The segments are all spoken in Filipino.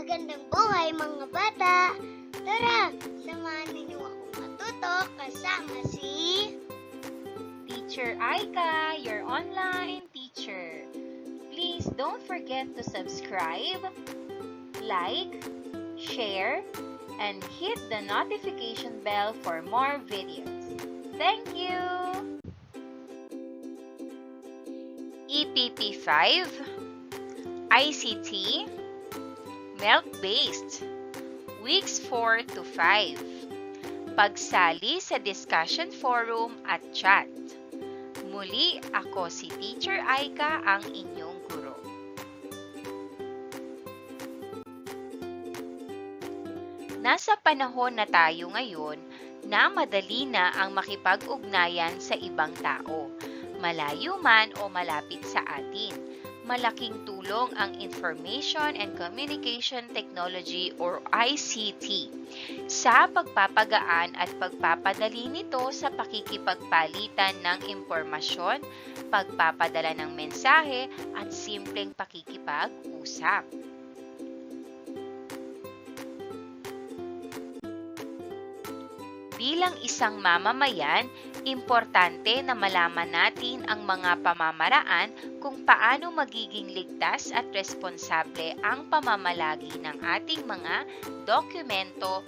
Magandang buhay mga bata! Tara, samahan ninyo akong matuto kasama si Teacher Aika, your online teacher. Please don't forget to subscribe, like, share, and hit the notification bell for more videos. Thank you! EPP 5, ICT, Milk-based, Weeks 4 to 5, Pagsali sa discussion forum at chat. Muli, ako si Teacher Aika, ang inyong guro. Nasa panahon na tayo ngayon na madali na ang makipag-ugnayan sa ibang tao, malayo man o malapit sa atin. Malaking tulong ang Information and Communication Technology or ICT sa pagpapagaan at pagpapadali nito sa pakikipagpalitan ng impormasyon, pagpapadala ng mensahe at simpleng pakikipag-usap. Bilang isang mamamayan, importante na malaman natin ang mga pamamaraan kung paano magiging ligtas at responsable ang pamamalagi ng ating mga dokumento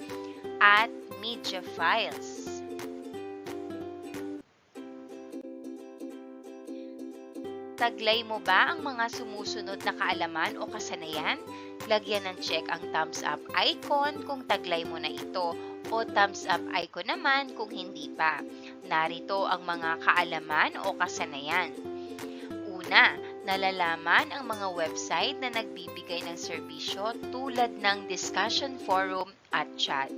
at media files. Taglay mo ba ang mga sumusunod na kaalaman o kasanayan? Lagyan ng check ang thumbs up icon kung taglay mo na ito o thumbs up icon naman kung hindi pa. Narito ang mga kaalaman o kasanayan. Una, nalalaman ang mga website na nagbibigay ng serbisyo tulad ng discussion forum at chat.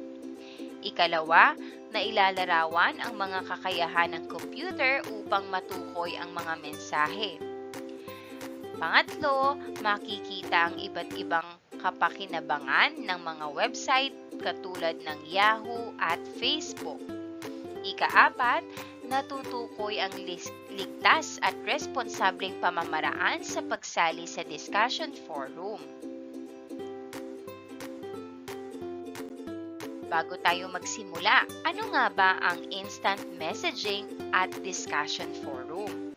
Ikalawa, nailalarawan ang mga kakayahan ng computer upang matukoy ang mga mensahe. Pangatlo, makikita ang iba't ibang kapakinabangan ng mga website katulad ng Yahoo at Facebook. Ikaapat, natutukoy ang ligtas at responsableng pamamaraan sa pagsali sa discussion forum. Bago tayo magsimula, ano nga ba ang instant messaging at discussion forum?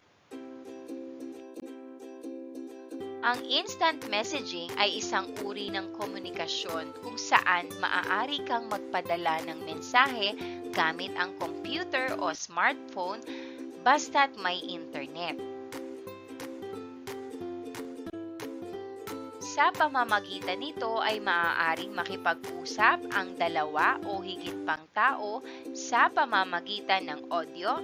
Ang instant messaging ay isang uri ng komunikasyon kung saan maaari kang magpadala ng mensahe gamit ang computer o smartphone basta't may internet. Sa pamamagitan nito ay maaaring makipag-usap ang dalawa o higit pang tao sa pamamagitan ng audio,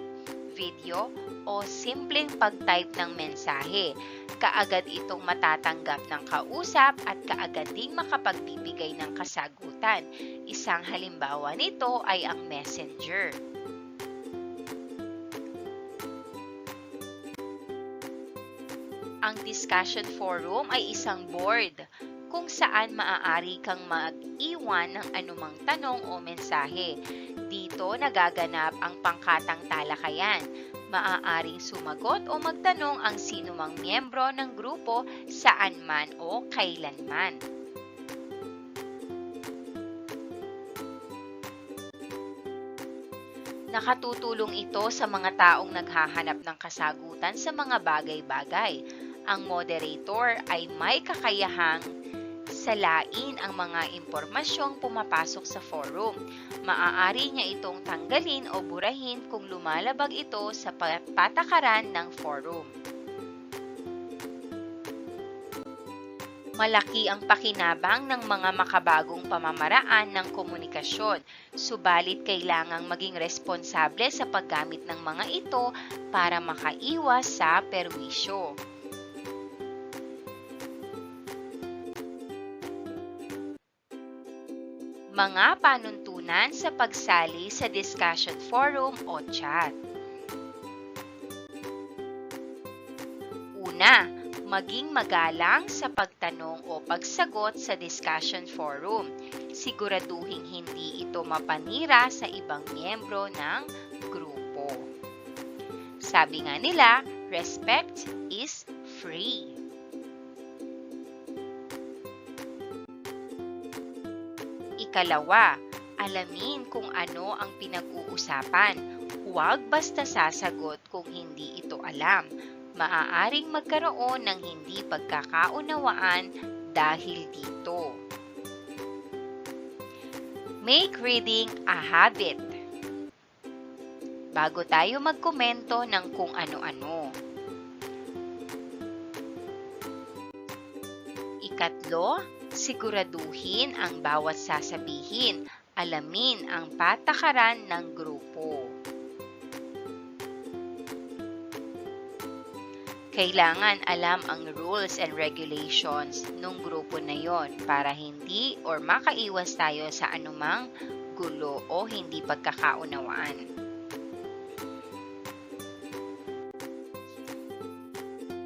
video o simpleng pag-type ng mensahe. Kaagad itong matatanggap ng kausap at kaagad ding makapagbibigay ng kasagutan. Isang halimbawa nito ay ang Messenger. Ang discussion forum ay isang board kung saan maaari kang mag-iwan ng anumang tanong o mensahe. Dito nagaganap ang pangkatang talakayan. Maaaring sumagot o magtanong ang sinumang miyembro ng grupo saan man o kailanman. Nakatutulong ito sa mga taong naghahanap ng kasagutan sa mga bagay-bagay. Ang moderator ay may kakayahang salain ang mga impormasyong pumapasok sa forum. Maaari niya itong tanggalin o burahin kung lumalabag ito sa patakaran ng forum. Malaki ang pakinabang ng mga makabagong pamamaraan ng komunikasyon, subalit kailangang maging responsable sa paggamit ng mga ito para makaiwas sa perwisyo. Mga panuntunan sa pagsali sa discussion forum o chat. Una, maging magalang sa pagtanong o pagsagot sa discussion forum. Siguraduhing hindi ito mapanira sa ibang miyembro ng grupo. Sabi nga nila, respect is free. Ikalawa, alamin kung ano ang pinag-uusapan. Huwag basta sasagot kung hindi ito alam. Maaaring magkaroon ng hindi pagkakaunawaan dahil dito. Make reading a habit. Bago tayo magkomento ng kung ano-ano. Ikatlo, siguraduhin ang bawat sasabihin. Alamin ang patakaran ng grupo. Kailangan alam ang rules and regulations ng grupo na yon para hindi or makaiwas tayo sa anumang gulo o hindi pagkakaunawaan.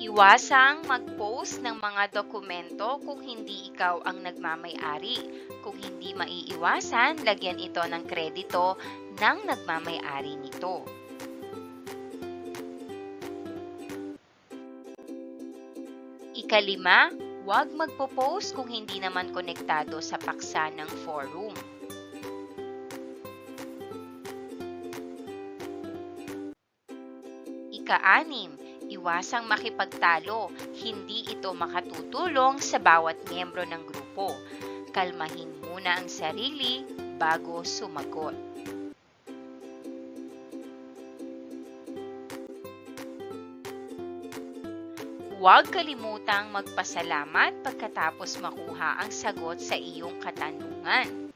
Iwasang mag-post ng mga dokumento kung hindi ikaw ang nagmamay-ari. Kung hindi maiiwasan, lagyan ito ng kredito ng nagmamay-ari nito. Ikalima, huwag magpo-post kung hindi naman konektado sa paksa ng forum. Ika-anim, iwasang makipagtalo. Hindi ito makatutulong sa bawat miyembro ng grupo. Kalmahin muna ang sarili bago sumagot. Huwag kalimutang magpasalamat pagkatapos makuha ang sagot sa iyong katanungan.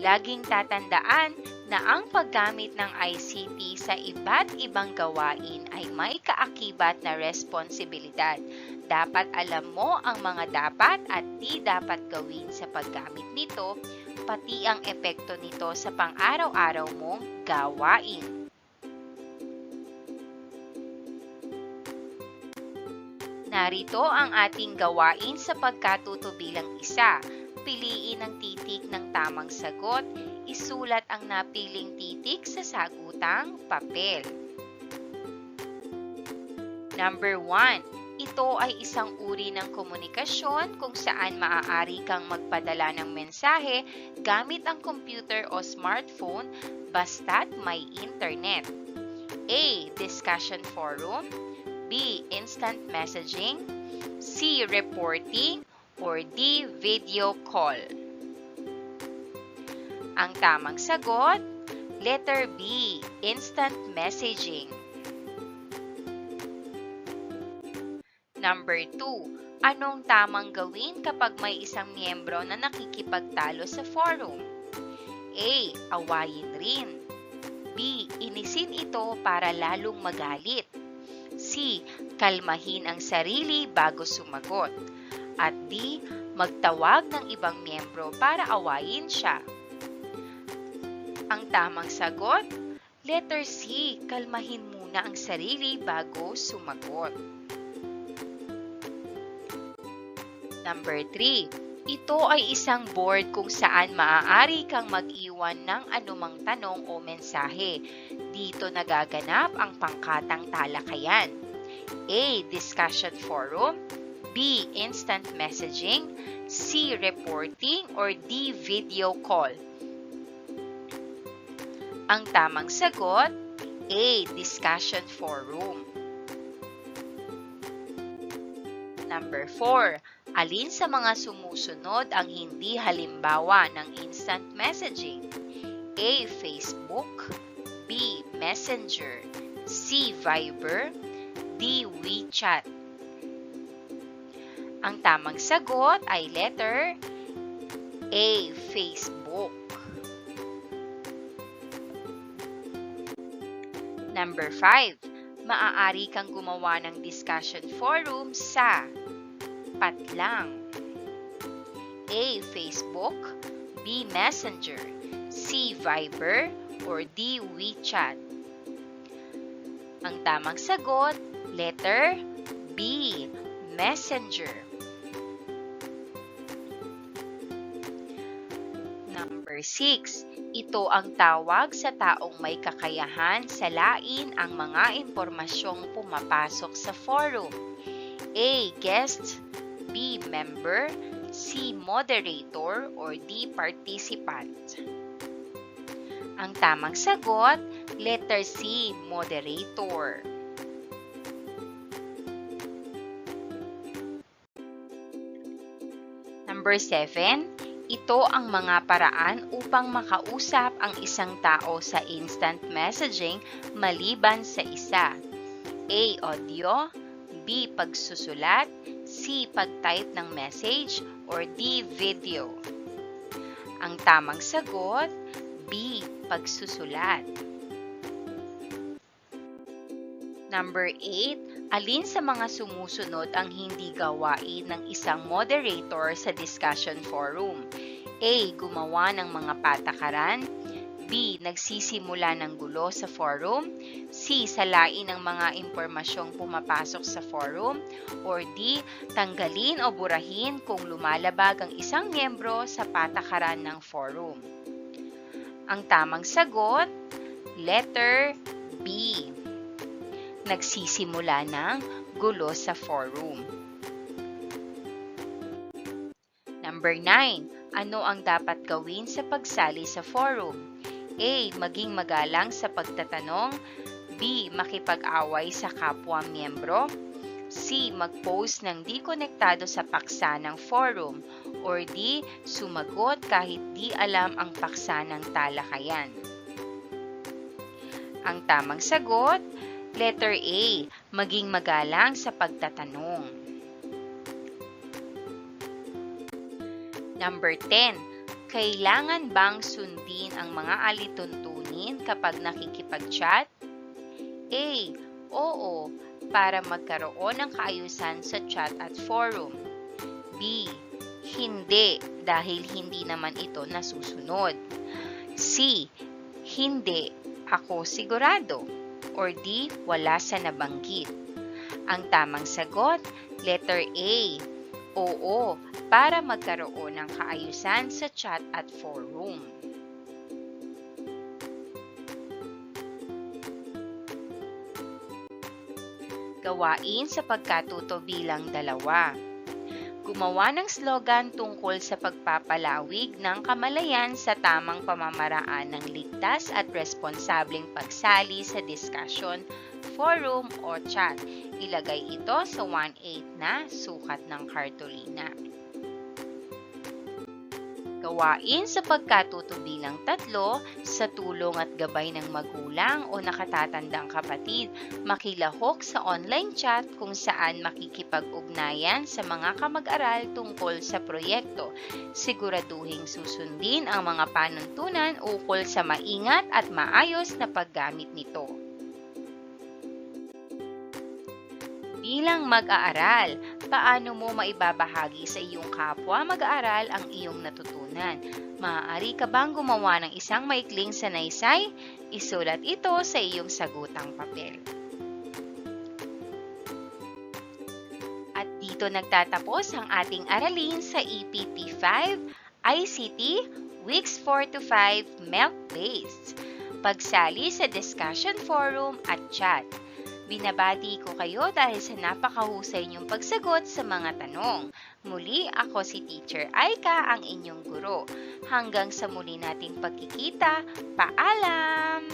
Laging tatandaan na ang paggamit ng ICT sa iba't ibang gawain ay may kaakibat na responsibilidad. Dapat alam mo ang mga dapat at di dapat gawin sa paggamit nito, pati ang epekto nito sa pang-araw-araw mong gawain. Narito ang ating gawain sa pagkatuto bilang isa. Piliin ang titik ng tamang sagot. Isulat ang napiling titik sa sagutang papel. Number 1. Ito ay isang uri ng komunikasyon kung saan maaari kang magpadala ng mensahe gamit ang computer o smartphone basta't may internet. A. Discussion forum. B. Instant messaging. C. Reporting. Or D. Video call. Ang tamang sagot, letter B. Instant messaging. Number 2. Anong tamang gawin kapag may isang miyembro na nakikipagtalo sa forum? A. Awayin rin. B. Inisin ito para lalong magalit. C. Kalmahin ang sarili bago sumagot. At D. Magtawag ng ibang miyembro para awayin siya. Ang tamang sagot, letter C. Kalmahin muna ang sarili bago sumagot. Number 3. Ito ay isang board kung saan maaari kang mag-iwan ng anumang tanong o mensahe. Dito nagaganap ang pangkatang talakayan. A. Discussion forum. B. Instant messaging. C. Reporting. Or D. Video call. Ang tamang sagot, A. Discussion forum. Number 4. Alin sa mga sumusunod ang hindi halimbawa ng instant messaging? A. Facebook. B. Messenger. C. Viber. D. WeChat. Ang tamang sagot ay letter A. Facebook. Number 5. Maaari kang gumawa ng discussion forum sa patlang. A. Facebook. B. Messenger. C. Viber. Or D. WeChat. Ang tamang sagot, letter B. Messenger. Number 6. Ito ang tawag sa taong may kakayahan salain ang mga impormasyong pumapasok sa forum. A. Guest, B. Member, C. Moderator, or D. Participant? Ang tamang sagot, letter C. Moderator. Number 7, ito ang mga paraan upang makausap ang isang tao sa instant messaging maliban sa isa. A. Audio, B. Pagsusulat, C. Pag-type ng message, or D. Video. Ang tamang sagot, B. Pagsusulat. Number 8, alin sa mga sumusunod ang hindi gawain ng isang moderator sa discussion forum? A. Gumawa ng mga patakaran, B. Nagsisimula ng gulo sa forum, C. Salain ng mga impormasyong pumapasok sa forum, or D. Tanggalin o burahin kung lumalabag ang isang miyembro sa patakaran ng forum. Ang tamang sagot, letter B. Nagsisimula ng gulo sa forum. Number 9, ano ang dapat gawin sa pagsali sa forum? A. Maging magalang sa pagtatanong, B. Makipag-away sa kapwa miyembro, C. Mag-post ng di konektado sa paksa ng forum, or D. Sumagot kahit di alam ang paksa ng talakayan. Ang tamang sagot, letter A. Maging magalang sa pagtatanong. Number 10, kailangan bang sundin ang mga alituntunin kapag nakikipag-chat? A. Oo, para magkaroon ng kaayusan sa chat at forum. B. Hindi, dahil hindi naman ito nasusunod. C. Hindi, ako sigurado. Or D. Wala sa nabanggit. Ang tamang sagot, letter A. Oo, para magkaroon ng kaayusan sa chat at forum. Gawain sa pagkatuto bilang 2. Gumawa ng slogan tungkol sa pagpapalawig ng kamalayan sa tamang pamamaraan ng ligtas at responsableng pagsali sa diskusyon, forum o chat. Ilagay ito sa 1/8 na sukat ng kartolina. Gawain sa pagkatuto bilang 3 sa tulong at gabay ng magulang o nakatatandang kapatid, makilahok sa online chat kung saan makikipag-ugnayan sa mga kamag-aral tungkol sa proyekto. Siguraduhing susundin ang mga panuntunan ukol sa maingat at maayos na paggamit nito. Bilang mag-aaral, paano mo maibabahagi sa iyong kapwa mag-aaral ang iyong natutunan? Maaari ka bang gumawa ng isang maikling sanaysay? Isulat ito sa iyong sagutang papel. At dito nagtatapos ang ating aralin sa EPP 5 ICT Weeks 4-5 MELC-based. Pagsali sa discussion forum at chat. Binabati ko kayo dahil sa napakahusay niyong pagsagot sa mga tanong. Muli, ako si Teacher Aika, ang inyong guro. Hanggang sa muli nating pagkikita, paalam!